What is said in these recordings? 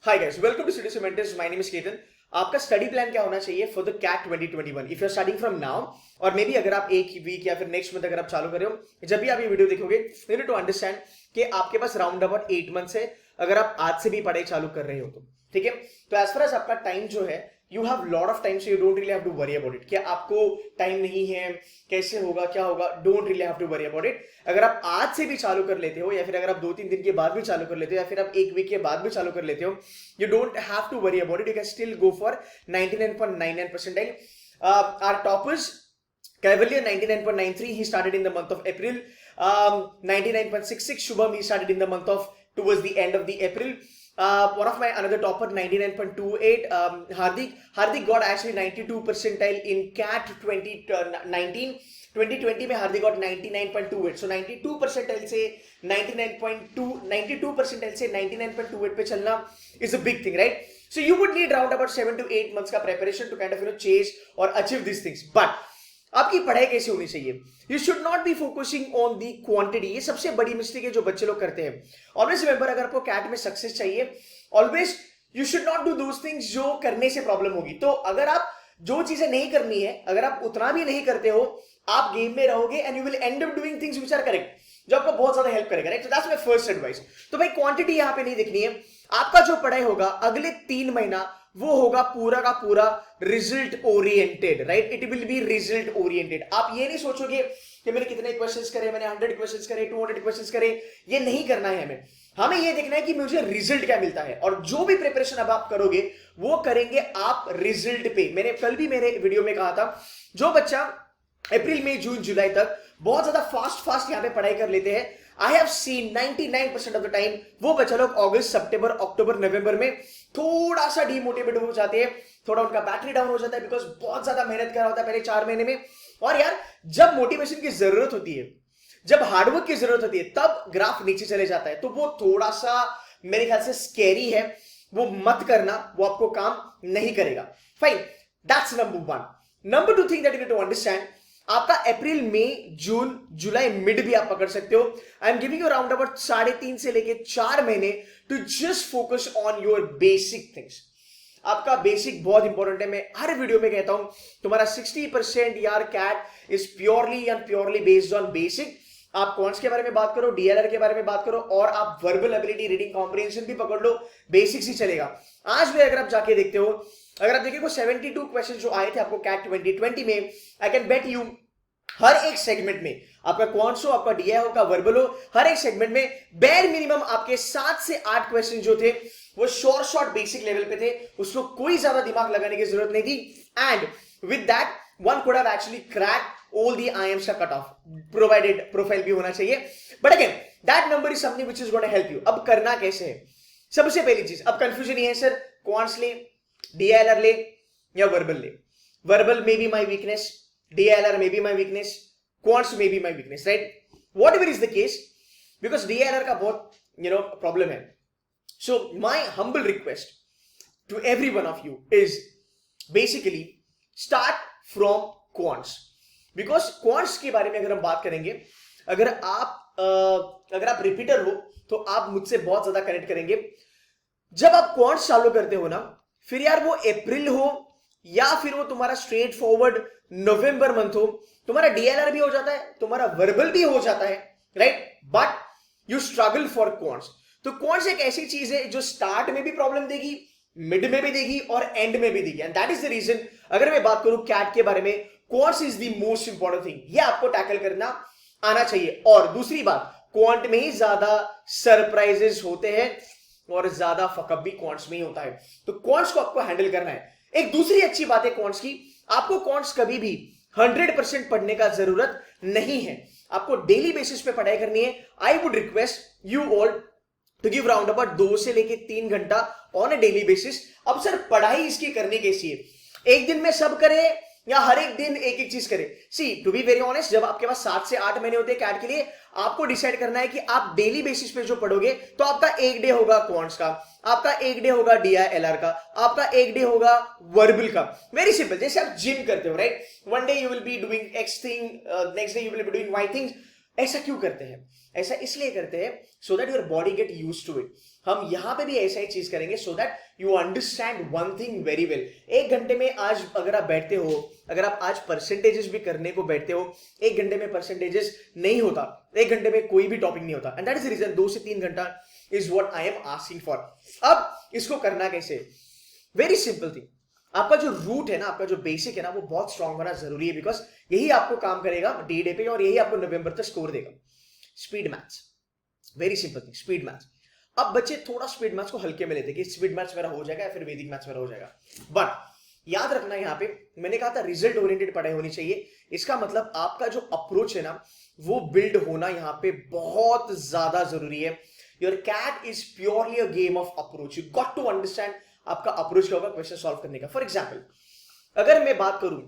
Hi guys, welcome to city cementers. My name is Ketan. आपका study plan क्या होना चाहिए for the CAT 2021 if you are starting from now, और may be अगर आप एक वीक या फिर नेक्स्ट मंथ अगर आप चालू कर रहे हो, जब भी आप ये वीडियो देखोगे यू नीड टू अंडरस्टैंड कि आपके पास राउंड अबाउट 8 मंथ्स है अगर आप आज से भी पढ़ाई चालू कर रहे हो तो। ठीक है, तो एज फार एज आपका टाइम जो है, you have lot of time, so you don't really have to worry about it कि आपको टाइम नहीं है, कैसे होगा, क्या होगा। Don't really have to worry about it. अगर आप आज से भी चालू कर लेते हो या फिर अगर आप 2-3 दिन के बाद भी चालू कर लेते हो या फिर आप एक वीक के बाद भी चालू कर लेते हो, you don't have to worry about it. You can still go for 99.99 percentile. Our toppers, Kaivalya 99.93, he started in the month of April. 99.66, Shubham, he started in the month of towards the end of the April. One of my another topper 99.28, Hardik got actually 92 percentile in CAT 2019. 2020 में हार्दिक got 99.28, सो 92 percentile से 92 percentile से 99.28 पे चलना is a big thing, right? So you would need round about 7 to 8 months का preparation to kind of chase और achieve this things. But आपकी पढ़ाई कैसे होनी चाहिए? You should not be focusing on the quantity. ये सबसे बड़ी मिस्टेक है जो बच्चे लोग करते हैं। ऑलवेज रिमेंबर, अगर आपको कैट में सक्सेस चाहिए, always you should not do those things जो करने से प्रॉब्लम होगी। तो अगर आप जो चीजें नहीं करनी है, अगर आप उतना भी नहीं करते हो, आप गेम में रहोगे and you will end up doing things which are correct, जो आपको बहुत ज्यादा हेल्प करेगा, right? So that's my first advice. तो भाई क्वांटिटी यहां पे नहीं देखनी है। आपका जो पढ़ाई होगा अगले 3 महीना, वो होगा पूरा का पूरा result oriented, right? It will be result oriented. आप ये नहीं सोचोगे कि मैंने कितने क्वेश्चंस करे, मैंने 100 क्वेश्चंस करे, 200 क्वेश्चंस करे। ये नहीं करना है हमें। हमें ये देखना है कि मुझे रिजल्ट क्या मिलता है, और जो भी प्रिपरेशन अब आप करोगे वो करेंगे आप रिजल्ट पे। मैंने कल भी मेरे वीडियो में कहा था, जो बच्चा अप्रैल मई जून जुलाई तक बहुत ज्यादा फास्ट यहां पे पढ़ाई कर लेते हैं, I have seen 99% of the time वो बच्चा लोग अगस्त सितंबर अक्टूबर नवंबर में थोड़ा सा डिमोटिवेट हो जाते हैं, थोड़ा उनका बैटरी डाउन हो जाता है, बिकॉज बहुत ज्यादा मेहनत करा होता है पहले 4 महीने में। और यार, जब मोटिवेशन की जरूरत होती है, जब हार्डवर्क की जरूरत होती है, तब ग्राफ नीचे चले जाता है। तो वो थोड़ा सा मेरे ख्याल से स्कैरी है, वो मत करना, वो आपको काम नहीं करेगा। Fine, that's number 1। Number 2 thing that you need to understand, आपका अप्रैल मई जून जुलाई मिड भी आप पकड़ सकते हो। I am giving you around about 3.5 से लेके 4 महीने to just focus on your basic things. आपका बेसिक बहुत इंपॉर्टेंट है। मैं हर वीडियो में कहता हूं, तुम्हारा 60% यार CAT is purely and purely based on basic. आप क्वांट्स के बारे में बात करो, डीएलआर के बारे में बात करो, और आप वर्बल एबिलिटी, रीडिंग कॉम्प्रिहेंशन भी पकड़ लो, बेसिक्स ही चलेगा। आज भी अगर आप जाके देखते हो, अगर आप देखिए 72 क्वेश्चन जो आए थे आपको कैट 2020 में, आई कैन बेट यू हर एक सेगमेंट में, आपका क्वांट्स हो, आपका डीआई हो, आपका वर्बल हो, हर एक सेगमेंट में बेयर मिनिमम आपके 7 से 8 क्वेश्चन जो थे वो शॉर्ट बेसिक लेवल पे थे। उसको कोई ज्यादा दिमाग लगाने की जरूरत नहीं थी, and with that one could have actually crack all the IIMs का कट ऑफ, प्रोवाइडेड प्रोफाइल भी होना चाहिए। But again that number is something which is gonna help you. अब करना कैसे है? सबसे पहली चीज, अब कंफ्यूजन ये है, सर क्वांट्स ले, डीएलआर ले या वर्बल ले? Verbal may be my weakness, DLR may be my weakness, quants may be my weakness, right? Whatever is the case, because DLR का बहुत प्रॉब्लम है। So my humble request to every one of you is basically start from quants. Because quants के बारे में अगर हम बात करेंगे, अगर आप रिपीटर हो तो आप मुझसे बहुत ज्यादा कनेक्ट करेंगे। जब आप क्वांट्स चालू करते हो ना, फिर यार वो अप्रैल हो या फिर वो तुम्हारा स्ट्रेट फॉरवर्ड नवंबर मंथ हो, तुम्हारा डीएलआर भी हो जाता है, तुम्हारा वर्बल भी हो जाता है, right? But you struggle for quants. तो क्वांट्स एक ऐसी चीज है जो स्टार्ट में भी प्रॉब्लम देगी, मिड में भी देगी और एंड में भी देगी, and that is the reason अगर मैं बात करूं कैट के बारे में, quants is the most important thing. ये आपको टैकल करना आना चाहिए। और दूसरी बात, क्वांट में ही ज्यादा सरप्राइजेस होते हैं और ज्यादा फकअप भी क्वांट्स में ही होता है। तो क्वांट्स को आपको हैंडल करना है। एक दूसरी अच्छी बात है क्वांट्स की, आपको क्वांट्स कभी भी 100% पढ़ने का जरूरत नहीं है, आपको डेली बेसिस पे पढ़ाई करनी है। I would request you all to give round about 2 से लेके 3 घंटा ऑन अ डेली बेसिस। अब सर पढ़ाई इसकी करनी कैसी है? एक दिन में सब करे या हर एक दिन एक एक चीज करे? सी टू बी वेरी ऑनेस्ट, जब आपके पास 7 से 8 महीने होते हैं कैट के लिए, आपको डिसाइड करना है कि आप डेली बेसिस पे जो पढ़ोगे, तो आपका एक डे होगा क्वांट्स का, आपका एक डे होगा डीआईएलआर का, आपका एक डे होगा वर्बल का। वेरी सिंपल, जैसे आप जिम करते हो, right? One day you will be doing X thing, next day you will be doing Y things. ऐसा क्यों करते हैं? ऐसा इसलिए करते हैं so that your body get use to it. हम यहां पे भी ऐसा ही चीज करेंगे so that you understand one thing very well. 1 घंटे में आज अगर आप बैठते हो, अगर आप आज परसेंटेजेस भी करने को बैठते हो, 1 घंटे में परसेंटेजेस नहीं होता, 1 घंटे में कोई भी टॉपिक नहीं होता। And that is the reason 2 से 3 घंटा is what I am asking for. अब इसको करना कैसे? Very simple thing. आपका जो रूट है ना, आपका जो बेसिक है ना, वो बहुत स्ट्रांग होना जरूरी है, बिकॉज यही आपको काम करेगा डे पे और यही आपको नवंबर तक स्कोर देगा। Speed maths, very simple thing, speed maths. अब बच्चे थोड़ा स्पीड मैथ्स को हल्के में लेते हैं कि स्पीड मैथ्स मेरा हो जाएगा या फिर वैदिक मैथ्स मेरा हो जाएगा। बट याद रखना, यहाँ पे मैंने कहा था रिजल्ट ओरिएंटेड पढ़ाई होनी चाहिए। इसका मतलब आपका जो अप्रोच है ना, वो बिल्ड होना यहाँ पे बहुत ज्यादा जरूरी है। Your CAT is purely a game of approach. You got to understand आपका अप्रोच क्या होगा क्वेश्चन सॉल्व करने का। फॉर एग्जाम्पल, अगर मैं बात करूं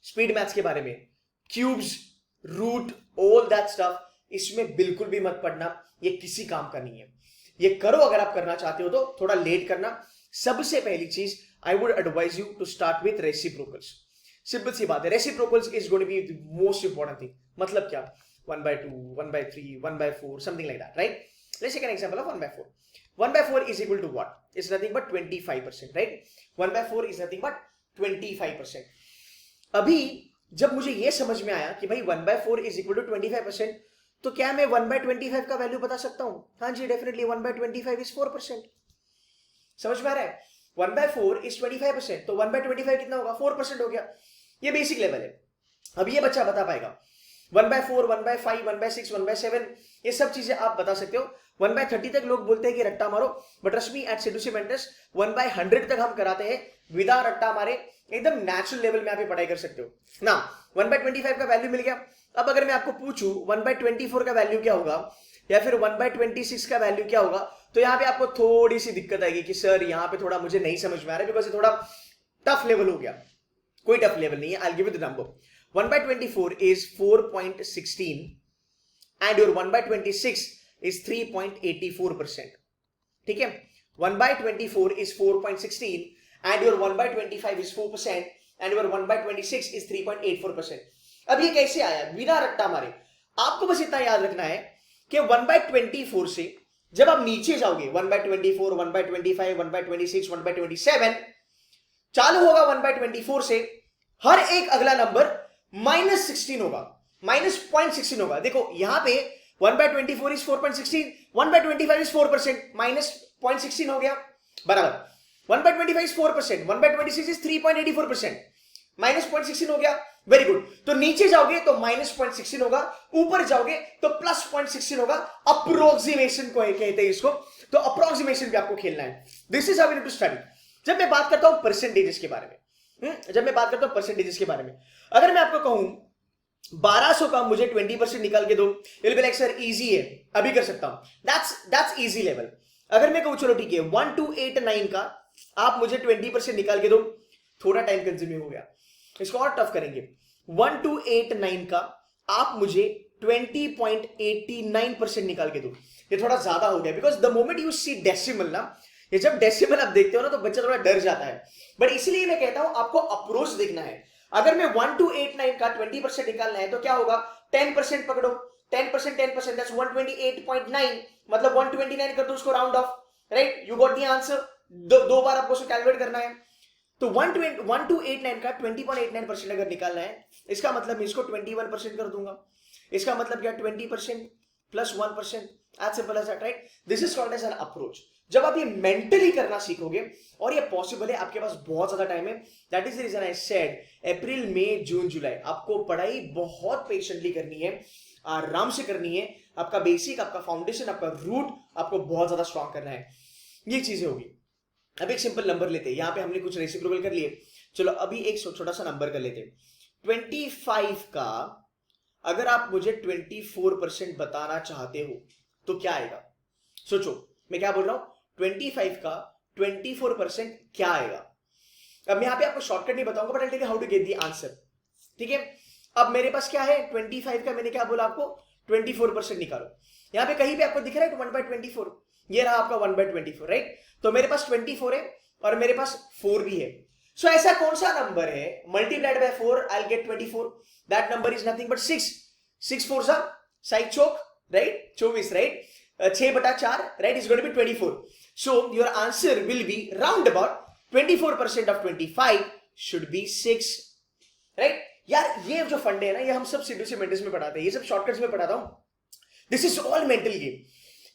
स्पीड मैथ्स के बारे में, cubes, root, all that stuff, इसमें बिल्कुल भी मत पढ़ना, ये किसी काम का नहीं है। ये करो अगर आप करना चाहते हो तो थोड़ा लेट करना। सबसे पहली चीज I would advise you to start with reciprocals. Simple सी बात है, reciprocals is going to be the most important thing. मतलब क्या? 1/2, 1/3, 1/4, something like that, right? Let's take an example of 1/4. 1/4 is equal to what? It's nothing but 25%, right? 1/4 is nothing but 25%. अभी जब मुझे ये समझ में आया कि भाई 1/4 is equal to 25%, तो क्या मैं 1/25 का वैल्यू बता सकता हूं? हाँ जी, डेफिनेटली 1/25 is 4%. समझ में आ रहा है? 1/4 is 25%, तो 1/25 कितना होगा? 4% हो गया। ये बेसिक लेवल है। अब ये बच्चा बता पाएगा 1/4, 1/5, 1/6, 1/7, ये सब चीजें आप बता सकते हो। 1/30 तक लोग बोलते हैं कि रट्टा मारो, बट ट्रस्ट मी, एट सेडुसी मेंटस 1/100 तक हम कराते हैं विदा रट्टा मारे। एकदम नेचुरल लेवल में आप ये पढ़ाई कर सकते हो ना। 1/25 का वैल्यू मिल गया। अब अगर मैं आपको पूछूं 1/24 का वैल्यू क्या होगा या फिर 1/26 का वैल्यू क्या होगा, तो यहाँ पे आपको थोड़ी सी दिक्कत आएगी कि सर यहाँ पे थोड़ा मुझे नहीं समझ में आ रहा है, बिकॉज ये थोड़ा टफ लेवल हो गया। कोई टफ लेवल नहीं है, I will give you the number. 1/24 is 4.16 and your 1/26 is 3.84%. ठीक है? 1/24 is 4.16 and your 1/25 is 4% and your 1/26 is 3.84%. अब ये कैसे आया? बिना रट्टा मारे। आपको बस इतना याद रखना है कि 1/24 से जब आप नीचे जाओगे 1/24, 1/25, 1/26, 1/27, चालू होगा 1/24 से हर एक अगला नंबर -16 होगा, -0.16 होगा। देखो यहां पे 1/24 is 4.16, 1/25 is 4%, -0.16 हो गया, बराबर। 1/25 is 4%, 1/26 is 3.84%, -0.16 हो गया, वेरी गुड। तो नीचे जाओगे तो -0.16 होगा, ऊपर जाओगे तो +0.16 होगा। अप्रोक्सीमेशन को कहते हैं इसको, तो अप्रोक्सीमेशन भी आपको खेलना है। This is how we need to study. जब मैं बात करता हूं परसेंटेजेस के बारे में, जब मैं बात करता हूं परसेंटेजेस के बारे में, अगर मैं आपको कहूं 1200 का मुझे 20% निकाल के दो, will be like sir easy है, अभी कर सकता हूं। That's easy level. अगर मैं कहूं चलो ठीक है 1289 का आप मुझे 20% निकाल के दो, थोड़ा टाइम कंज्यूमिंग हो गया, इसको और टफ करेंगे। 1289 का आप मुझे 20.89% निकाल के दो, ये थोड़ा ज्यादा हो गया, because the moment you see decimal ना, ये जब डेसिमल आप देखते हो ना तो बच्चा थोड़ा डर जाता है। बट इसलिए मैं कहता हूं आपको अप्रोच देखना है। अगर मैं 1289 का 20% निकालना है तो क्या होगा? 10% पकड़ो, 10%, 10%, दैट्स 128.9, मतलब 129 कर दो, उसको round of, right? You got the answer. दो बार आपको उसको कैलकुलेट करना है। तो 1289 का 20.89% अगर निकालना है, इसका मतलब मैं इसको 21% कर दूंगा। इसका मतलब क्या? 20% plus 1%, as simple as that, right? This is called as an approach. जब आप ये मेंटली करना सीखोगे, और ये पॉसिबल है, आपके पास बहुत ज्यादा टाइम है। That is the reason I said April, May, June, July आपको पढ़ाई बहुत पेशेंटली करनी है, आराम से करनी है। आपका बेसिक, आपका फाउंडेशन, आपका रूट आपको बहुत ज्यादा स्ट्रॉन्ग करना है। ये चीजें होगी। अब एक सिंपल नंबर लेते हैं, यहां पे हमने कुछ रेसिप्रोकल कर लिए, चलो अभी एक छोटा सा नंबर कर लेते हैं। 25 का अगर आप मुझे 24% बताना चाहते हो तो क्या आएगा? सोचो मैं क्या बोल रहा हूं। 25 का 24% क्या आएगा? अब मैं यहां पे आपको शॉर्टकट नहीं बताऊंगा, but I tell you how to get the answer. ठीक है? अब मेरे पास क्या है? 25 का मैंने क्या बोला आपको? 24% निकालो। यहां पे कहीं पे आपको दिख रहा है 1/24, ये रहा आपका 1/24, राइट? तो मेरे पास 24 है और मेरे पास 4 भी है। सो ऐसा कौन सा नंबर है multiplied by 4 I will get 24? That number is nothing but 6 4 जा साइड चौक right 24 right 6/4 right is going to be 24. So your answer will be round about 24% of 25 should be 6. Right यार ये जो फंडे है ना ये हम सब सीडीसी मेंटिस में पढ़ाते हैं, ये सब शॉर्टकट्स में पढ़ाता हूं. This is all mental game.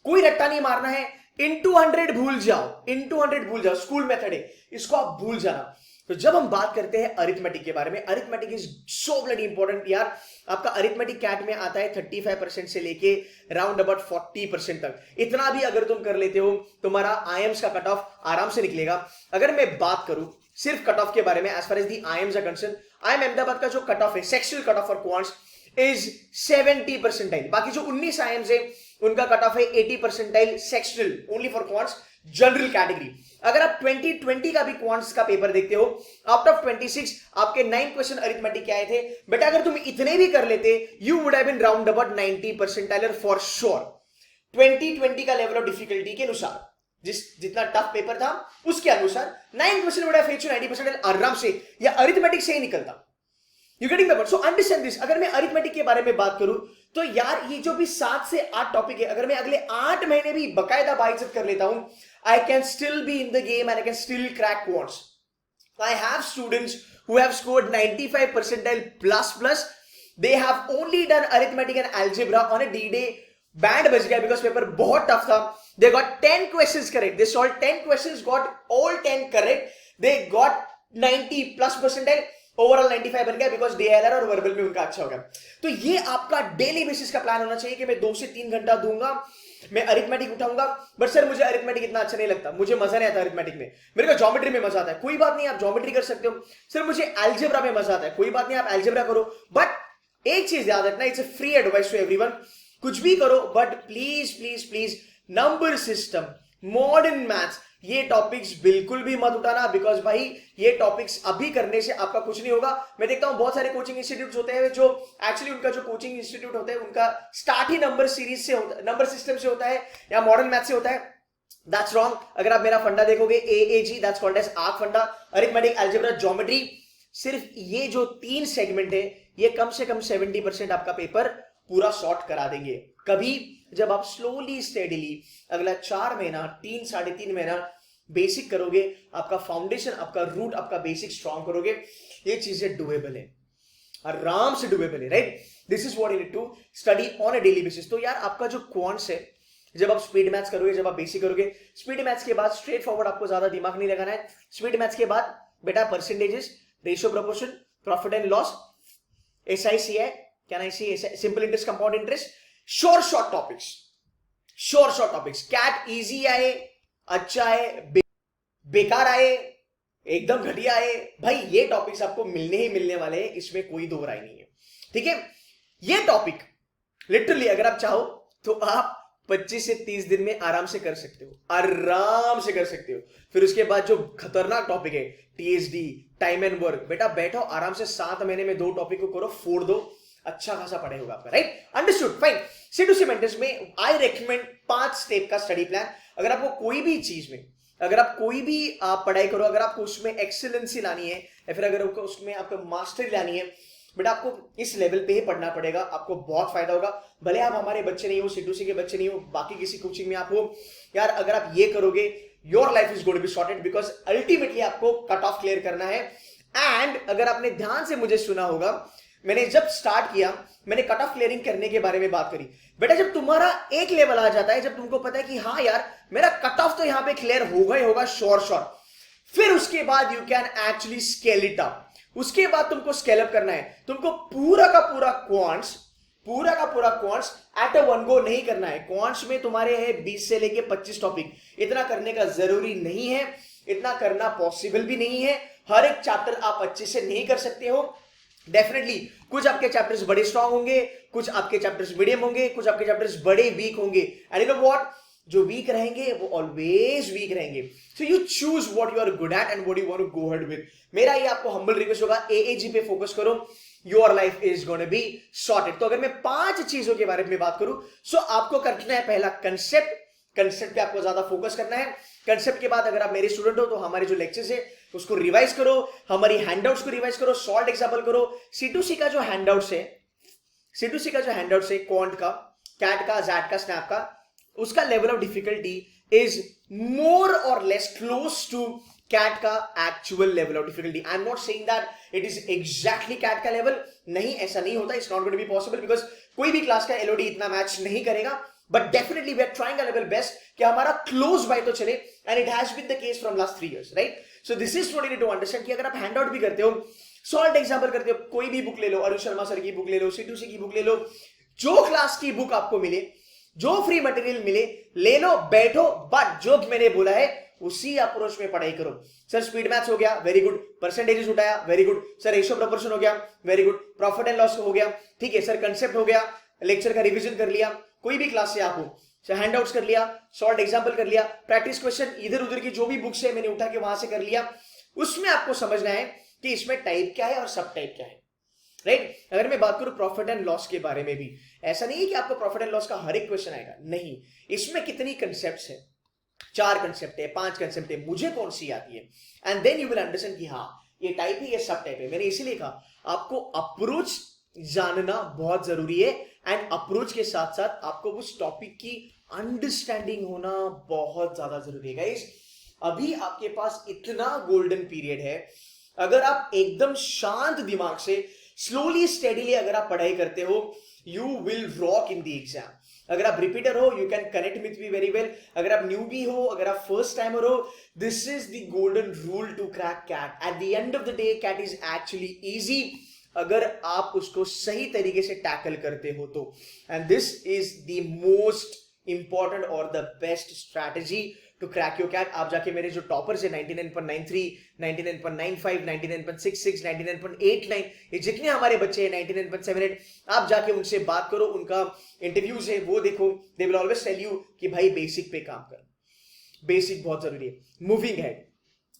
कोई रट्टा नहीं मारना है. इनटू 100 भूल जाओ, इनटू 100 भूल जाओ, स्कूल मेथड है, इसको आप भूल जाना. तो जब हम बात करते हैं अरिथमेटिक के बारे में, arithmetic is so bloody important यार. आपका अरिथमेटिक कैट में आता है 35% से लेके राउंड अबाउट 40% तक. इतना भी अगर तुम कर लेते हो तुम्हारा आईएम्स का कट ऑफ आराम से निकलेगा. अगर मैं बात करूं सिर्फ कट ऑफ के बारे में, as far as the IIMs are concerned, IIM Ahmedabad का जो कट ऑफ है sectional cut off for quants is 70 percentile. बाकी जो 19 आईएम्स है उनका कट ऑफ है 80 percentile sexual only for quants general category. अगर आप 2020 का भी क्वांट्स का पेपर देखते हो, आउट ऑफ 26 आपके 9 क्वेश्चन अरिथमेटिक के आए थे. बेटा अगर तुम इतने भी कर लेते you would have been round about 90 percentiler for sure. 2020 का लेवल ऑफ डिफिकल्टी के अनुसार, जितना टफ पेपर था उसके अनुसार 9 question would have fetch you 90 percentile आराम से. या अरिथमेटिक से ही निकलता. You getting the point? So understand this. अगर मैं अरिथमेटिक के बारे में बात करूं तो यार ये जो भी 7 से 8 टॉपिक है, अगर मैं अगले 8 महीने भी बकायदा बाइसेप कर लेता हूं, I can still be in the game and I can still crack quants. I have students who have scored 95 percentile plus. They have only done arithmetic and algebra on a D-day. Band बच गया because paper बहुत tough था. They got 10 questions correct. They solved 10 questions, got all 10 correct. They got 90 plus percentile. Overall 95 बन गया because DLR और verbal में उनका अच्छा होगा. तो ये आपका डेली बेसिस का प्लान होना चाहिए कि मैं 2 से 3 घंटा दूंगा, मैं अरिथमेटिक उठाऊंगा. बट सर मुझे अरिथमेटिक इतना अच्छा नहीं लगता, मुझे मजा नहीं आता अरिथमेटिक में, मेरे को ज्योमेट्री में मजा आता है. कोई बात नहीं, आप ज्योमेट्री कर सकते हो. सर मुझे अलजेब्रा में मजा आता है, कोई बात नहीं, आप अलजेब्रा करो. बट एक चीज याद रखना, it's a free advice to everyone, कुछ भी करो but please please please number system, modern maths, ये टॉपिक्स बिल्कुल भी मत उठाना. बिकॉज भाई ये टॉपिक्स अभी करने से आपका कुछ नहीं होगा. मैं देखता हूं बहुत सारे कोचिंग इंस्टीट्यूट होते हैं जो एक्चुअली उनका जो कोचिंग इंस्टीट्यूट होता है उनका स्टार्ट ही नंबर सीरीज से होता है, नंबर सिस्टम से होता है या मॉडर्न मैथ से होता है. That's wrong. अगर आप मेरा फंडा देखोगे AAG, that's called as arc फंडा, अरिथमेटिक, अलजेब्रा, ज्योमेट्री, सिर्फ ये जो 3 सेगमेंट है ये कम से कम 70% आपका पेपर पूरा सॉर्ट करा देंगे. कभी जब आप स्लोली स्टेडीली अगला 4 महीना 3 साढ़े 3 महीना बेसिक करोगे, आपका फाउंडेशन, आपका रूट, आपका बेसिक स्ट्रॉन्ग करोगे, ये चीजें डुएबल है, आराम से डुएबल है. Right, this is what you need to study on a daily basis. तो यार आपका जो क्वांट्स है, जब आप स्पीड मैथ्स करोगे, जब आप बेसिक करोगे, स्पीड मैथ्स के बाद स्ट्रेट फॉरवर्ड आपको ज्यादा दिमाग नहीं लगाना है. स्पीड मैथ्स के बाद बेटा percentages, ratio proportion, profit and loss, SICI, can I see simple interest, compound interest, short topics. CAT easy आए, अच्छा है, बेकार आए, एकदम घटिया आए, भाई ये टॉपिक्स आपको मिलने ही मिलने वाले हैं, इसमें कोई दो राय नहीं है. ठीक है, ये टॉपिक लिटरली अगर आप चाहो तो आप 25 से 30 दिन में आराम से कर सकते हो, आराम से कर सकते हो. फिर उसके बाद जो खतरनाक टॉपिक है TSD, टाइम एंड वर्क, बेटा बैठो आराम से 7 महीने में 2 टॉपिक को करो, फोड़ दो, अच्छा खासा पढ़े होगा आपका. Right, understood, fine. C2C mentors में आई रेकमेंड 5 स्टेप का स्टडी प्लान. अगर आपको कोई भी चीज में, अगर आप कोई भी पढ़ाई करो, अगर आपको उसमें एक्सीलेंसी लानी है या फिर अगर आपको उसमें आपको मास्टरी लानी है, बेटा आपको इस लेवल पे ही पढ़ना पड़ेगा, आपको बहुत फायदा होगा. भले आप हमारे बच्चे नहीं हो, C2C के बच्चे नहीं हो, बाकी किसी कोचिंग में आप हो, यार अगर आप ये करोगे your life is going to be sorted, because ultimately आपको कट ऑफ क्लियर करना है. एंड अगर आपने ध्यान से मुझे सुना होगा, मैंने जब स्टार्ट किया मैंने कट ऑफ क्लियरिंग करने के बारे में बात करी. बेटा जब तुम्हारा एक लेवल आ जाता है, जब तुमको पता है कि हाँ यार मेरा कट ऑफ तो यहां पे क्लियर होगा ही होगा, श्योर, फिर उसके बाद you can actually scale it up. उसके बाद तुमको स्केल अप करना है, तुमको पूरा का पूरा quants at a one go नहीं करना है. क्वांट्स में तुम्हारे है 20 से लेके 25 टॉपिक. इतना करने का जरूरी नहीं है, इतना करना पॉसिबल भी नहीं है. हर एक चैप्टर आप अच्छे से नहीं कर सकते हो. डेफिनेटली कुछ आपके चैप्टर्स बड़े स्ट्रांग होंगे, कुछ आपके चैप्टर्स मीडियम होंगे, कुछ आपके चैप्टर्स बड़े वीक होंगे. एंड यू नो व्हाट, जो वीक रहेंगे वो ऑलवेज वीक रहेंगे. So you choose what you are good at and what you want to go ahead with. मेरा ये आपको हम्बल रिक्वेस्ट होगा, AAG पे फोकस करो, your life is gonna be sorted. तो अगर मैं 5 चीजों के बारे में बात करूं, सो आपको करना है पहला कंसेप्ट पे आपको ज्यादा फोकस करना है. कंसेप्ट के बाद अगर आप मेरे स्टूडेंट हो तो हमारे जो लेक्चर्स है उसको रिवाइज करो, हमारी हैंडआउट्स को रिवाइज करो, सॉल्व एग्जाम्पल करो. C2C का जो हैंडआउट्स है C2C का जो हैंडआउट है क्वांट का, कैट का, जैट का, स्नैप का, उसका level of difficulty is more or less close to CAT का actual level of difficulty. I am not saying that it is exactly CAT का लेवल. नहीं, ऐसा नहीं होता. It's not going to be possible because कोई भी class का LOD इतना मैच नहीं करेगा. But definitely we are trying a level best कि हमारा क्लोज बाय तो चले. And it has been the case from last 3 years, right? So this is what you need to understand कि अगर आप हैंड आउट भी करते हो, सॉल्ट एग्जाम्पल करते हो, कोई भी बुक ले लो, अरुण शर्मा सर की बुक ले लो, C2C की बुक ले लो, जो क्लास की बुक आपको मिले, जो फ्री मटेरियल मिले, ले लो, बैठो. बट जो मैंने बोला है उसी अप्रोच में पढ़ाई करो. सर स्पीड मैथ्स हो गया, वेरी गुड. परसेंटेजेस उठाया, very good. Sir ratio proportion हो गया, very good. Profit and loss हो गया, ठीक है. सर कंसेप्ट हो गया, लेक्चर का रिवीजन कर लिया, कोई भी क्लास से आप हो. सर हैंडआउट्स कर लिया, शॉर्ट एग्जांपल कर लिया, प्रैक्टिस क्वेश्चन इधर उधर की जो भी बुक्स है मैंने उठा के वहां से कर लिया. उसमें आपको समझना है कि इसमें टाइप क्या है और सब टाइप क्या है, राइट? अगर मैं बात करूं प्रॉफिट एंड लॉस के बारे में भी, ऐसा नहीं है कि आपको प्रॉफिट एंड लॉस का हर एक क्वेश्चन आएगा. नहीं, इसमें कितनी कंसेप्ट्स है, 4 कंसेप्ट है, 5 कंसेप्ट है, मुझे कौन सी आती है. And then you will understand कि हाँ ये टाइप है, ये सब टाइप है. मैंने इसीलिए कहा आपको अप्रोच जानना बहुत जरूरी है. एंड अप्रोच के साथ साथ आपको उस टॉपिक की अंडरस्टैंडिंग होना बहुत ज्यादा जरूरी है. गाइस, अभी आपके पास इतना गोल्डन पीरियड है. अगर आप एकदम शांत दिमाग से स्लोली स्टेडीली अगर आप पढ़ाई करते हो, you will rock in the exam. अगर आप रिपीटर हो, you can connect with me very well. अगर आप न्यूबी हो, अगर आप फर्स्ट टाइमर हो, this is the golden rule to crack CAT. At the end of the day CAT is actually easy अगर आप उसको सही तरीके से टैकल करते हो तो. And this is the most important और the best strategy to crack your CAT. आप जाके मेरे जो टॉपर्स है 99.93, 99.95, 99.66, 99.89, ये जितने हमारे बच्चे हैं 99.78, आप जाके उनसे बात करो, उनका इंटरव्यूज है वो देखो. They will always tell you कि भाई बेसिक पे काम कर. बेसिक बहुत जरूरी है. मूविंग हेड,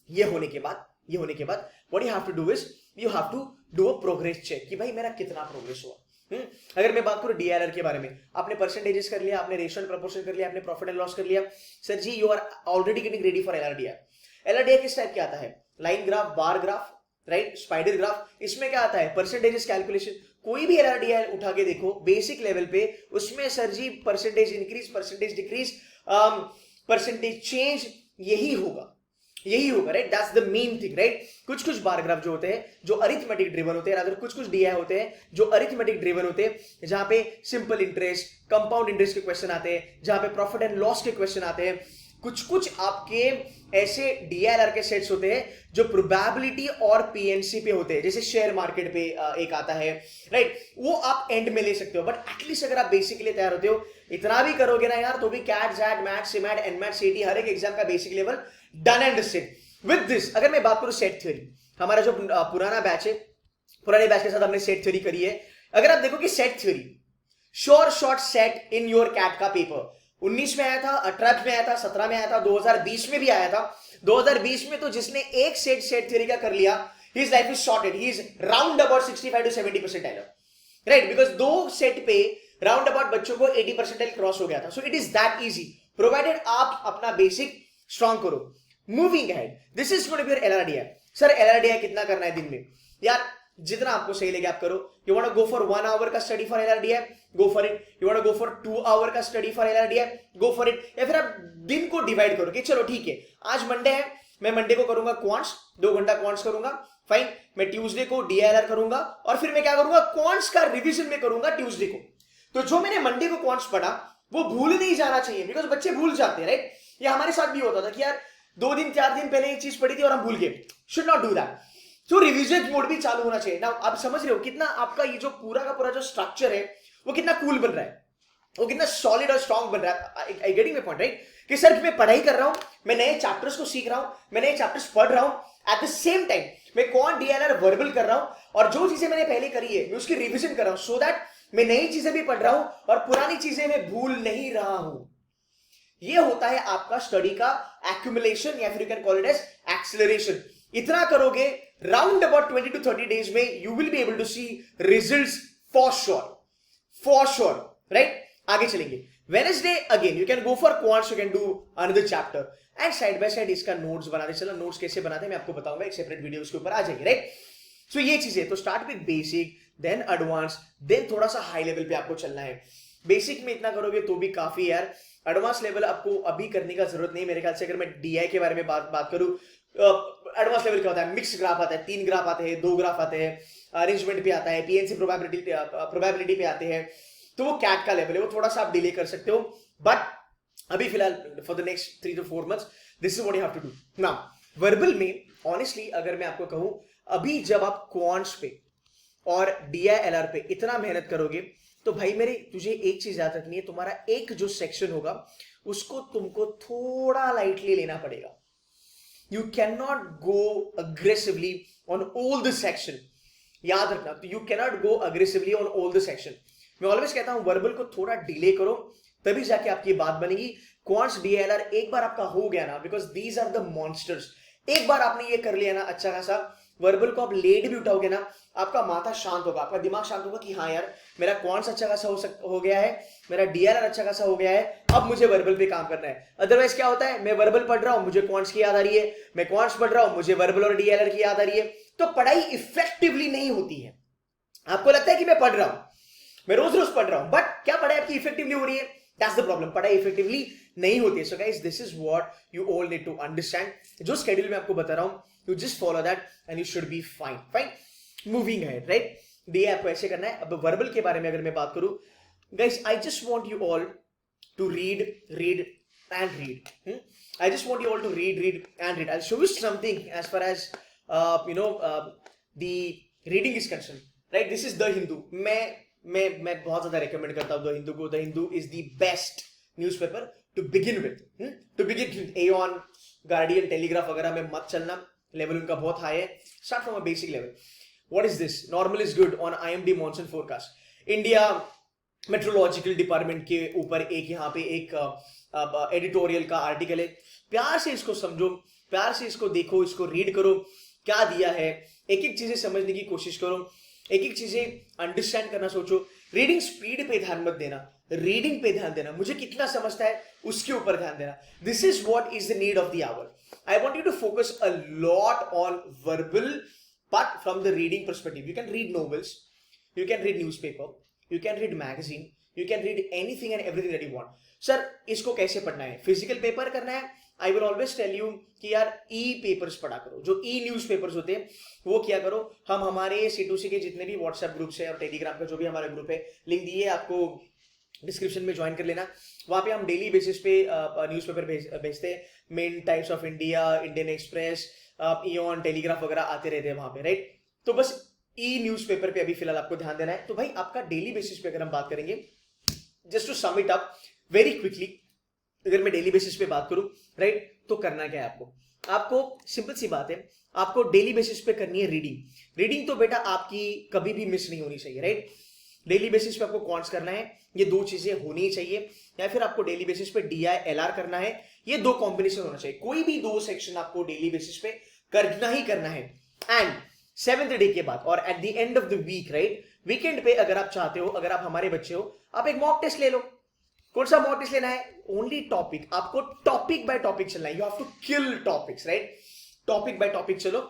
ये होने के बाद what you have to do is you have to do a progress check कि भाई मेरा कितना प्रोग्रेस हुआ. अगर मैं बात करूं डीएलआर के बारे में, आपने परसेंटेजेस कर लिया, आपने रेशियो एंड प्रोपोर्शन कर लिया, आपने प्रॉफिट एंड लॉस कर लिया. Sir ji you are already getting ready for LRDR. LRDR किस टाइप के आता है? Line graph, bar graph, right, spider graph. इसमें क्या आता है? Percentages calculation. कोई भी एलआरडीआर उठा के देखो बेसिक लेवल पे, उसमें sir ji percentage increase, percentage decrease, percentage change, यही होगा, right? That's the main thing, right? कुछ बार ग्राफ जो होते हैं जो अरिथमेटिक ड्रिवन होते हैं, अगर कुछ डीआई होते हैं जो अरिथमेटिक ड्रिवन होते हैं, जहां पे सिंपल इंटरेस्ट, कंपाउंड इंटरेस्ट के क्वेश्चन आते हैं, जहां पे प्रॉफिट एंड लॉस के क्वेश्चन आते हैं. कुछ आपके ऐसे डीएलआर के सेट्स होते हैं जो प्रोबेबिलिटी और पीएनसी पे होते हैं, जैसे शेयर मार्केट पे एक आता है, राइट? वो आप एंड में ले सकते हो. बट एटलीस्ट अगर आप बेसिक के लिए तैयार होते हो, इतना भी करोगे ना यार, तो भी CAT, XAT, MAT, CMAT, NMAT, CET, हर एक एग्जाम का basic level done and dusted. With this अगर मैं बात करूं सेट थ्योरी, हमारा जो पुराना बैच है, पुराने बैच के साथ हमने सेट थ्योरी करी है. अगर आप देखो कि set theory, sure short set in your CAT का पेपर 19 में आया था, 18 में आया था, 17 में आया था, 2020 में भी आया था. 2020 में तो जिसने एक सेट थ्योरी का कर लिया, his life is sorted. He is round about 65 to 70% आया, राइट? बिकॉज 2 सेट पे राउंड अबाउट बच्चों को 80% क्रॉस हो गया था. So it is that easy, provided आप अपना बेसिक स्ट्रॉन्ग करो. Moving head, this is going to be your LRDI. Sir LRDI कितना करना है दिन में? यार जितना आपको सही लगे आप करो. You want to go for 1 hour का study for LRDI, go for it. You want to go for 2 hour का study for LRDI, go for it. या फिर आप दिन को डिवाइड करो कि चलो ठीक है, आज मंडे है, मैं मंडे को करूंगा क्वांट्स, 2 घंटा क्वांट्स करूंगा, फाइन. मैं ट्यूसडे को डीएलआर करूंगा, और फिर मैं क्या करूंगा, क्वांट्स का रिवीजन में करूंगा ट्यूसडे को. तो जो मैंने मंडे को क्वांट्स पढ़ा वो भूल नहीं जाना चाहिए, बिकॉज बच्चे भूल जाते हैं, राइट? ये हमारे साथ भी होता था कि यार 2 दिन 4 दिन पहले एक चीज पढ़ी थी और हम भूल गए. Should not do that. So revision mode भी चालू होना चाहिए. नाउ आप समझ रहे हो कितना आपका ये जो पूरा का पूरा जो स्ट्रक्चर है वो कितना कूल बन रहा है, वो कितना सॉलिड और स्ट्रॉन्ग बन रहा है. I getting my point, right? कि सर मैं पढ़ाई कर रहा हूं, मैं नए चैप्टर्स को सीख रहा हूं, मैं नए चैप्टर्स पढ़ रहा हूं, एट द सेम टाइम मैं कौन डीएलआर वर्बल कर रहा हूं, और जो चीजें मैंने पहले करी है मैं उसकी रिविजन कर रहा हूं, सो दैट मैं नई चीजें भी पढ़ रहा हूं और पुरानी चीजें मैं भूल नहीं रहा हूं. ये होता है आपका स्टडी का एक्यूमुलेशन, या फिर you can call it as acceleration. इतना करोगे राउंड अबाउट 20 to 30 days में you will be able to see results for sure, right? आगे चलेंगे. Wednesday again you can go for quants, you can do another chapter, and side by side इसका notes बनाते चलो. Notes कैसे बनाते हैं मैं आपको बताऊंगा, एक सेपरेट वीडियो उसके ऊपर आ जाएंगे, राइट? सो ये चीजें, तो start with basic, then advance, then थोड़ा सा हाई लेवल पे आपको चलना है। बेसिक में इतना करोगे तो भी काफी यार, एडवांस लेवल आपको अभी करने का जरूरत नहीं मेरे ख्याल से। अगर मैं डीआई के बारे में बात करूं, एडवांस लेवल क्या होता है, मिक्स ग्राफ आता है, 3 ग्राफ आते हैं, 2 ग्राफ आते हैं, अरेंजमेंट पे आता है, पीएनसी प्रोबेबिलिटी पे आते हैं, तो वो कैट का लेवल है, वो थोड़ा सा आप डिले कर सकते हो। बट अभी फिलहाल for the next 3 to 4 months this is what you have to do now. Verbal में ऑनेस्टली अगर मैं आपको कहूं, अभी जब आप क्वांट्स पे और डीआईएलआर पे इतना मेहनत करोगे तो भाई मेरे तुझे एक चीज याद रखनी है, तुम्हारा एक जो सेक्शन होगा उसको तुमको थोड़ा लाइटली लेना पड़ेगा। You can not go aggressively on all the section, याद रखना। तो you can not go aggressively on all the section. मैं ऑलवेज कहता हूं वर्बल को थोड़ा डिले करो, तभी जाके आपकी बात बनेगी। क्वांट्स डीएलआर एक बार आपका हो गया ना, because these are the monsters, एक बार आपने ये कर लिया ना अच्छा खासा, वर्बल को आप लेट भी उठाओगे ना, आपका माथा शांत होगा, आपका दिमाग शांत होगा कि हाँ यार मेरा क्वांट्स अच्छा खासा हो गया है, मेरा डीएलआर अच्छा खासा हो गया है, अब मुझे वर्बल पे काम करना है। अदरवाइज क्या होता है, मैं वर्बल पढ़ रहा हूं, मुझे क्वांट्स की याद आ रही है, मैं क्वांट्स पढ़ रहा हूं, मुझे वर्बल और डीएलआर की याद आ रही है, तो पढ़ाई इफेक्टिवली नहीं होती है। आपको लगता है कि मैं पढ़ रहा हूं, मैं रोज रोज पढ़ रहा हूं, बट क्या पढ़ाई आपकी इफेक्टिवली हो रही है? दैट्स द प्रॉब्लम, पढ़ाई इफेक्टिवली नहीं होती है। So guys this is what you all need to understand. जो स्केड्यूल मैं आपको बता रहा हूं, you just follow that and you should be fine. Fine, moving ahead, right? DA आपको ऐसे करना है। अब वर्बल के बारे में अगर मैं बात करूं, guys I just want you all to read and read. I just want you all to read and read. I'll show you something as far as the reading is concerned. Right? This is The Hindu. मैं बहुत ज्यादा recommend करता हूँ the Hindu को। The Hindu is the best newspaper to begin with. To begin Aeon, Guardian, Telegraph वगैरह में मत चलना, लेवल उनका बहुत हाई है। Start from a basic level. What is this? Normal is good on IMD monsoon forecast. India meteorological department के ऊपर एक यहाँ पे एक एडिटोरियल का आर्टिकल है। प्यार से इसको समझो, प्यार से इसको देखो, इसको रीड करो, क्या दिया है, एक एक चीजें समझने की कोशिश करो, एक एक चीजें अंडरस्टैंड करना सोचो। रीडिंग स्पीड पे ध्यान मत देना, रीडिंग पे ध्यान देना, मुझे कितना समझता है उसके ऊपर ध्यान देना। This is what is the need of the hour. I want you to focus a lot on verbal but from the reading perspective. You can read novels, you can read newspaper, you can read magazine, you can read anything and everything that you want. Sir इसको कैसे पढ़ना है? Physical paper करना है? I will always tell you कि यार ई papers पढ़ा करो, जो ई न्यूज पेपर्स होते हैं वो किया करो। हम हमारे C2C के जितने भी व्हाट्सएप ग्रुप्स है और टेलीग्राम का जो भी हमारा ग्रुप है, लिंक दिए आपको डिस्क्रिप्शन में ज्वाइन कर लेना। वहां पे हम डेली बेसिस पे न्यूज़पेपर भेजते हैं। Main times of India, Indian express, ion, telegraph वगैरह आते रहते हैं वहां पे, राइट? तो बस ई न्यूज़पेपर पे अभी फिलहाल आपको ध्यान देना है। तो भाई आपका डेली बेसिस पे अगर हम बात करेंगे, just to sum it up very quickly, अगर मैं डेली बेसिस पे बात करूं, राइट, तो करना क्या है आपको? आपको सिंपल सी बात है, आपको डेली बेसिस पे करनी है रीडिंग। रीडिंग तो बेटा आपकी कभी भी मिस नहीं होनी चाहिए, राइट? डेली बेसिस पे आपको क्वांट्स करना है, ये दो चीजें होनी चाहिए, या फिर आपको डेली बेसिस पे DILR करना है, ये दो कॉम्बिनेशन होना चाहिए। कोई भी दो सेक्शन आपको डेली बेसिस पे करना ही करना है। एंड 7th डे के बाद और at the end of the week, right, weekend पे अगर आप चाहते हो, अगर आप हमारे बच्चे हो, आप एक मॉक टेस्ट ले लो। कौन सा मॉक टेस्ट लेना है? ओनली टॉपिक, आपको टॉपिक बाय टॉपिक चलना है। You have to kill topics, right? Topic by topic चलो।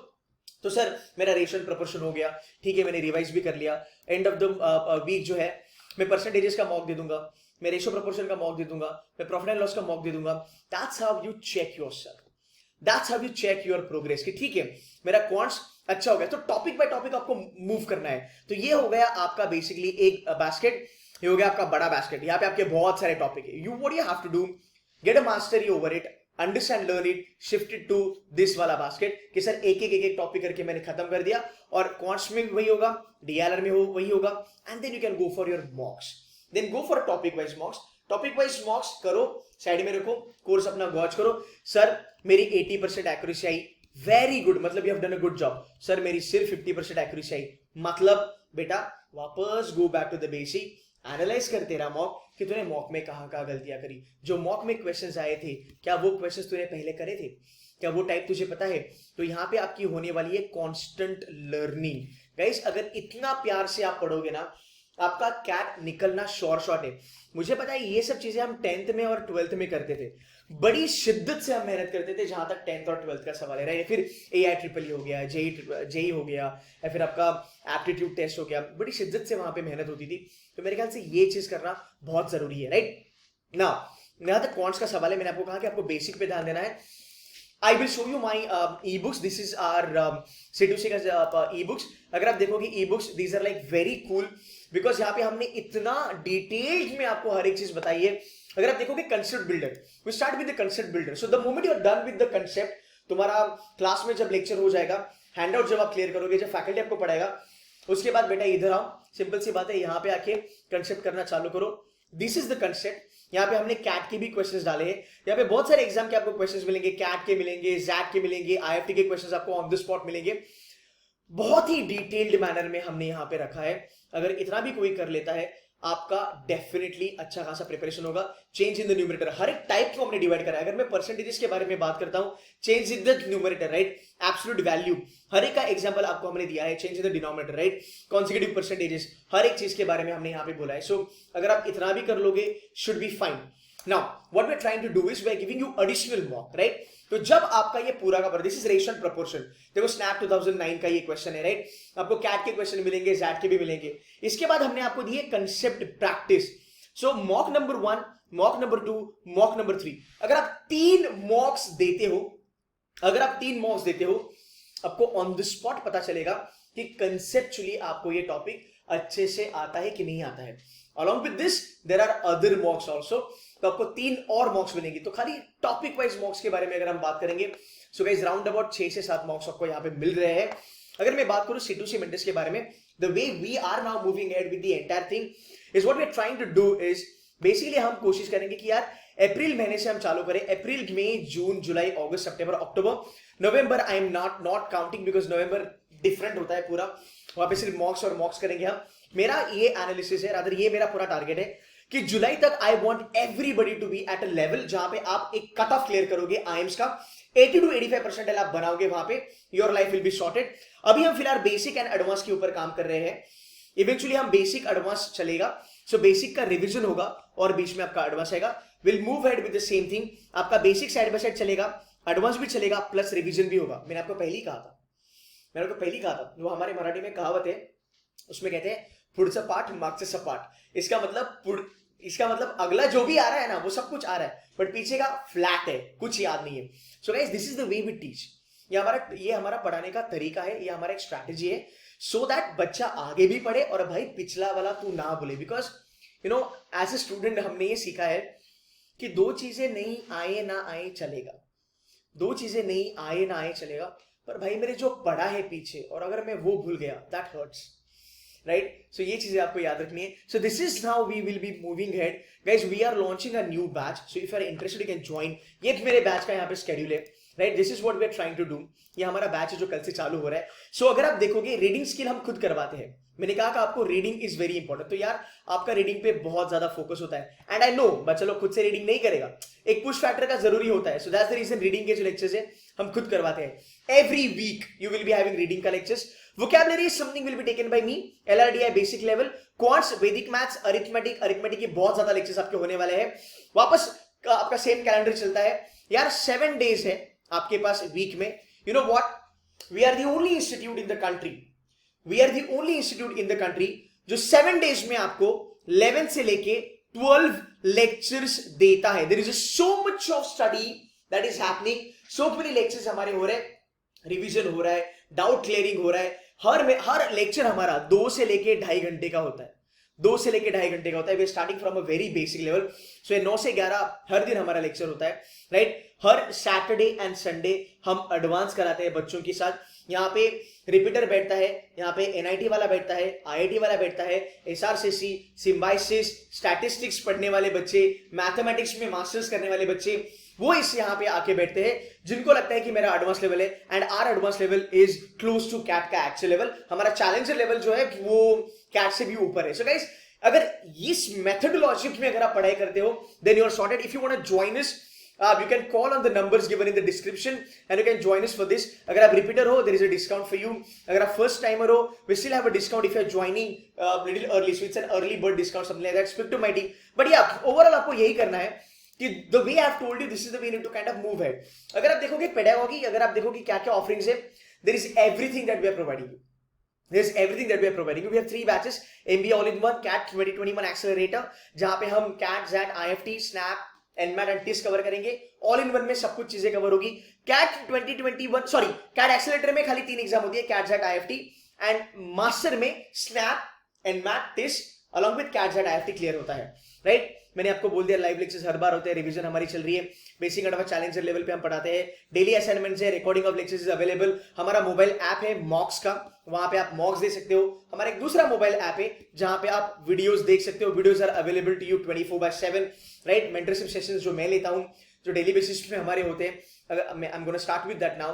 तो सर मेरा रेशियो प्रोपोर्शन हो गया, ठीक है, मैंने रिवाइज भी कर लिया। एंड ऑफ द वीक जो है मैं परसेंटेजेस का मॉक दे दूंगा, मैं रेशियो प्रोपोर्शन का मॉक दे दूंगा, मैं प्रॉफिट एंड लॉस का मॉक दे दूंगा। That's how you check yourself, that's how you check your progress कि ठीक है मेरा क्वांट्स अच्छा हो गया। तो टॉपिक बाय टॉपिक आपको मूव करना है। तो ये हो गया आपका बेसिकली एक बास्केट, ये हो गया आपका बड़ा बास्केट। यहाँ पे आपके बहुत सारे टॉपिक है। What you have to do, get a mastery over it, understand, learn it, shift it to this वाला बास्केट कि सर एक एक टॉपिक करके मैंने खत्म कर दिया, और क्वांट्स में वही होगा, DILR में वही होगा। And then you can go for your mocks, then go for topic wise mocks. Topic wise mocks करो, साइड में रखो, कोर्स अपना गॉच करो। सर मेरी 80% एक्यूरेसी आई, वेरी गुड, मतलब you have done a good job. Sir मेरी सिर्फ 50% एक्यूरेसी आई, मतलब बेटा वापस go back to the basic, analyse कर तेरा मॉक कि तूने मॉक में कहां गलतियां करी। जो मॉक में क्वेश्चंस आए थे, क्या वो क्वेश्चंस तूने पहले करे थे? क्या वो टाइप तुझे पता है? तो यहाँ पे आपकी होने वाली है कांस्टेंट लर्निंग। गाइस अगर इतना प्यार से आप पढ़ोगे ना, आपका कैट निकलना श्योर शॉट है। मुझे पता है ये सब चीजें हम 10th में और 12th में करते थे, बड़ी शिद्दत से हम मेहनत करते थे जहां तक 10th और 12th का सवाल है, राइट। फिर AI-EEE हो गया, जेई हो गया, या फिर आपका एप्टीट्यूड टेस्ट हो गया, बड़ी शिद्दत से वहां पे मेहनत होती थी। तो मेरे ख्याल से ये चीज करना बहुत जरूरी है, राइट ना। जहां तक क्वांट्स का सवाल है, मैंने आपको कहा कि आपको बेसिक पे ध्यान देना है। I will show you my ebooks. This is our C2C का ebooks. अगर आप देखोगे ebooks, these are like very cool because यहाँ पे हमने इतना डिटेल्ड में आपको हर एक चीज बताई है। अगर आप देखोगे concept builder, we start with the concept builder. So the moment you are done with the concept, तुम्हारा क्लास में जब लेक्चर हो जाएगा, हैंड आउट जब आप क्लियर करोगे, जब फैकल्टी आपको पढ़ाएगा, उसके बाद बेटा इधर आओ, सिंपल सी बात है, यहाँ पे आके कंसेप्ट करना चालू करो। This is the concept. यहाँ पे हमने कैट के भी क्वेश्चंस डाले हैं, यहाँ पे बहुत सारे एग्जाम के आपको क्वेश्चंस मिलेंगे, कैट के मिलेंगे, जैट के मिलेंगे, IFT के क्वेश्चंस आपको ऑन द स्पॉट मिलेंगे। बहुत ही डिटेल्ड मैनर में हमने यहाँ पे रखा है। अगर इतना भी कोई कर लेता है, आपका डेफिनेटली अच्छा खासा प्रिपरेशन होगा। चेंज इन द न्यूमरेटर, हर एक टाइप को हमने डिवाइड करा है। अगर मैं परसेंटेजेस के बारे में बात करता हूं, change in the numerator, right, absolute value, हर एक का एग्जांपल आपको हमने दिया है। Change in the denominator, right, consecutive percentages, हर एक चीज के बारे में हमने यहाँ पे बोला है। सो अगर आप इतना भी कर लोगे, should be fine. Now what we are trying to do is we are giving you additional mock, right. तो जब आपका ये पूरा का पूरा, दिस इज रेशियो प्रपोर्शन, देखो स्नैप 2009 का ये क्वेश्चन है, राइट। आपको कैट के क्वेश्चन मिलेंगे, जैट के भी मिलेंगे। इसके बाद हमने आपको दिए concept practice. So mock number 1, mock number 2, mock number 3। अगर आप 3 मॉक्स देते हो, अगर आप 3 मॉक्स देते हो, आपको ऑन द स्पॉट पता चलेगा कि कंसेप्चुअली आपको ये टॉपिक अच्छे से आता है कि नहीं आता है। Along with this, there are other mocks also. तो आपको 3 और मॉक्स मिलेंगी। तो खाली टॉपिक वाइज मॉक्स के बारे में अगर हम बात करेंगे, सो गाइस राउंड अबाउट 6 से 7 मॉक्स आपको यहाँ पे मिल रहे हैं। अगर मैं बात करूं C2C मेंटर्स के बारे में, the way we are now moving ahead with the entire thing is what we are trying to do is basically हम कोशिश करेंगे कि यार अप्रैल महीने से हम चालू करें। अप्रैल, मई, जून, जुलाई, अगस्त, सितंबर, अक्टूबर, November I am not counting because November different होता है पूरा, वहां पे सिर्फ मॉक्स और मॉक्स करेंगे हम। मेरा ये एनालिसिस है, रादर ये मेरा पूरा टारगेट है कि जुलाई तक I want everybody to be at a level जहां पे आप एक कट ऑफ क्लियर करोगे आईएम्स का, 80 to 85% आप बनाओगे, वहां पे your life will be sorted. अभी हम फिलहाल बेसिक एंड एडवांस के ऊपर काम कर रहे हैं। इवेंचुअली हम बेसिक एडवांस चलेगा, सो बेसिक का रिवीजन होगा और बीच में आपका एडवांस आएगा। Will move head with the same thing, आपका बेसिक साइड बाय साइड चलेगा, एडवांस भी चलेगा, प्लस रिवीजन भी होगा। मैंने आपको पहले ही कहा था, वो हमारे मराठी में कहावत है, उसमें कहते हैं पुढचं पाठ मागचं सपाट। इसका मतलब अगला जो भी आ रहा है ना, वो सब कुछ आ रहा है, बट पीछे का फ्लैट है, कुछ याद नहीं है। So guys, this is the way we teach. ये हमारा पढ़ाने का तरीका है, ये हमारा एक स्ट्रैटेजी है, सो दैट बच्चा आगे भी पढ़े और भाई पिछला वाला तू ना बोले। Because you know as a student हमने ये सीखा है कि 2 चीजें नहीं आए ना आए चलेगा, 2 चीजें नहीं आए ना आए चलेगा, पर भाई मेरे जो पढ़ा है पीछे और अगर मैं वो भूल गया, दैट हर्ट्स, राइट। सो ये चीजें आपको याद रखनी है। So this is how we will be moving ahead guys. We are launching a new batch, so if you are interested you can join. ये मेरे बैच का यहाँ पे शेड्यूल है, right. This is what we are trying to do. ये हमारा batch है जो कल से चालू हो रहा है। सो अगर आप देखोगे, रीडिंग स्किल हम खुद करवाते हैं। मैंने कहा कि आपको रीडिंग इज वेरी इंपॉर्टेंट, तो यार आपका रीडिंग पे बहुत ज्यादा फोकस होता है, एंड आई नो बच्चा लोग खुद से रीडिंग नहीं करेगा, एक पुश फैक्टर का जरूरी होता है। So that's the reason reading के जो लेक्चर्स है हम खुद करवाते हैं। Every week you will be having reading का lectures. Vocabulary is something will be taken by me, LRDI basic level, quants, Vedic maths, arithmetic के बहुत ज्यादा लेक्चर्स आपके होने वाले हैं। वापस आपका सेम कैलेंडर चलता है यार, 7 डेज है आपके पास वीक में। You know what, we are the only institute in the country जो 7 डेज में आपको 11 से लेके 12 लेक्चर्स देता है। There is so much of study that is happening, so many lectures हमारे हो रहे हैं, रिवीजन हो रहा है, डाउट क्लियरिंग हो रहा है। हर लेक्चर हमारा 2 से लेके 2.5 घंटे का होता है, 2 से लेके 2.5 घंटे का होता है। We starting from a very basic level. So ये 9 से 11 हर दिन हमारा लेक्चर होता है, right. Her Saturday and Sunday हम एडवांस कराते हैं बच्चों के साथ। यहाँ पे रिपीटर बैठता है, यहाँ पे NIT वाला बैठता है, IIT वाला बैठता है, SRCC, सिम्बाइसिस, स्टैटिस्टिक्स पढ़ने वाले बच्चे, मैथमेटिक्स में मास्टर्स करने वाले बच्चे, वो इस यहाँ पे आके बैठते हैं जिनको लगता है कि मेरा एडवांस लेवल है, and our advance level is close to CAT का एक्चुअल लेवल। हमारा चैलेंजर लेवल जो है वो कैट से भी ऊपर है। सो गाइस, अगर इस मेथोडोलॉजी में अगर आप पढ़ाई करते हो, then you are sorted. If you want to join us, You can call on the numbers given in the description and you can join us for this. अगर आप repeater हो, there is a discount for you. अगर आप first timer हो, we still have a discount if you are joining little early. So it's an early bird discount, something like that. Speak to my team. But yeah, overall आपको यही करना है कि the way I have told you, this is the way you need to kind of move ahead. अगर आप देखोगे pedagogy, अगर आप देखोगे क्या क्या offerings है, there is everything that we are providing you. There's everything that we are providing you. We have 3 batches, MBA All-in-One, CAT 2021 Accelerator, जहाँ पे हम CAT, XAT, IFT, SNAP, NMAT and TIS cover करेंगे. All in one में सब कुछ चीजें cover होगी. Cat 2021 sorry cat accelerator में खाली 3 एग्जाम होती है, CAT XAT IFT, and master में SNAP NMAT TISS along with CAT XAT IFT clear होता है. राइट, मैंने आपको बोल दिया लाइव लेक्चर्स हर बार होते हैं, रिवीजन हमारी चल रही है, बेसिक एंड चैलेंजर लेवल पे हम पढ़ाते हैं, डेली असाइनमेंट्स है, recording of lectures is available. हमारा मोबाइल ऐप है मॉक्स का, वहां पे आप मॉक्स दे सकते हो. हमारा एक दूसरा मोबाइल ऐप है जहां पे आप वीडियोस देख सकते हो. Videos are available to you 24/7. Right, mentorship sessions जो मैं लेता हूं, जो डेली बेसिस पे हमारे होते हैं, I am gonna start with that now.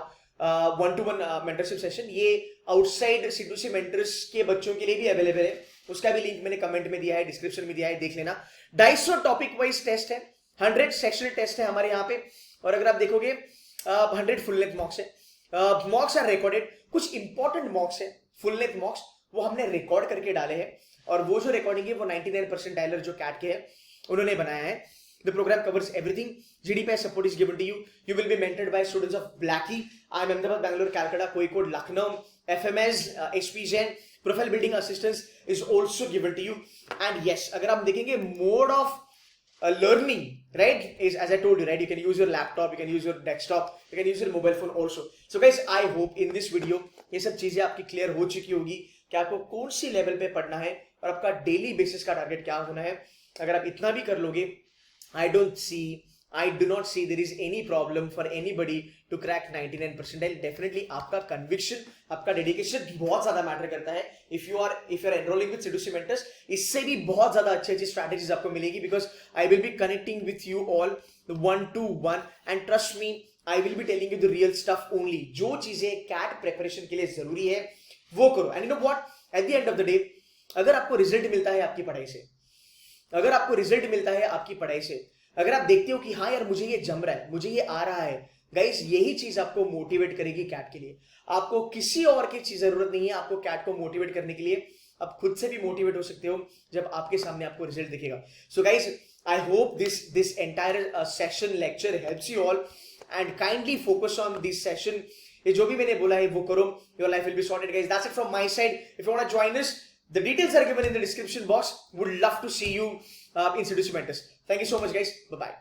1-to-1 mentorship session, ये आउटसाइड C2C मेंटर्स के बच्चों के लिए भी अवेलेबल है. उसका भी लिंक मैंने कमेंट में दिया है, डिस्क्रिप्शन में दिया है, देख लेना. 250 टॉपिक वाइज टेस्ट है, 100 सेक्शनल टेस्ट है हमारे यहाँ पे. और अगर आप देखोगे 100 फुल लेंथ मॉक्स है. Mocks are recorded. कुछ इंपॉर्टेंट मॉक्स है, फुल लेंथ मॉक्स, वो हमने रिकॉर्ड करके डाले हैं. और वो जो रिकॉर्डिंग है वो 99% डायलर जो कैट के है उन्होंने बनाया है. The program covers everything. GDPI support is given to you. You will be mentored by students of Blackie, IIM Ahmedabad, Bangalore, Calcutta, Kozhikode, Lucknow, FMS, HPGen. Profile building assistance is also given to you. And yes, अगर आप देखेंगे mode of learning, right, is as I told you, right, you can use your laptop, you can use your desktop, you can use your mobile phone also. So guys, I hope in this video ये सब चीजें आपकी clear हो चुकी होगी कि आपको कौन सी लेवल पे पढ़ना है और आपका डेली बेसिस का टारगेट क्या होना है. अगर आप इतना भी कर लोगे, I do not see there is any problem for anybody to crack 99 percentile. Definitely आपका conviction, आपका dedication बहुत ज्यादा मैटर करता है. If you are enrolling with C2C mentors, इससे भी बहुत ज्यादा अच्छी strategies आपको मिलेगी, because I will be connecting with you all 1-to-1 and trust me, I will be telling you the real stuff only. जो चीजें CAT preparation के लिए जरूरी है वो करो. And you know what? At the end of the day, अगर आपको रिजल्ट मिलता है आपकी पढ़ाई से, अगर आपको रिजल्ट मिलता है आपकी पढ़ाई से, अगर आप देखते हो कि हाँ यार मुझे ये जम रहा है, मुझे ये आ रहा है, गाइस यही चीज आपको मोटिवेट करेगी कैट के लिए. आपको किसी और की चीज जरूरत नहीं है आपको कैट को मोटिवेट करने के लिए. आप खुद से भी मोटिवेट हो सकते हो जब आपके सामने आपको रिजल्ट दिखेगा. So guys, I hope this entire session lecture helps you all and kindly focus on this session. ये जो भी मैंने बोला है वो करो, your life will be sorted guys. That's it from my side. If you want to join us, the details are given in the description box. Would love to see you in C2C mentors. Thank you so much guys. Bye bye.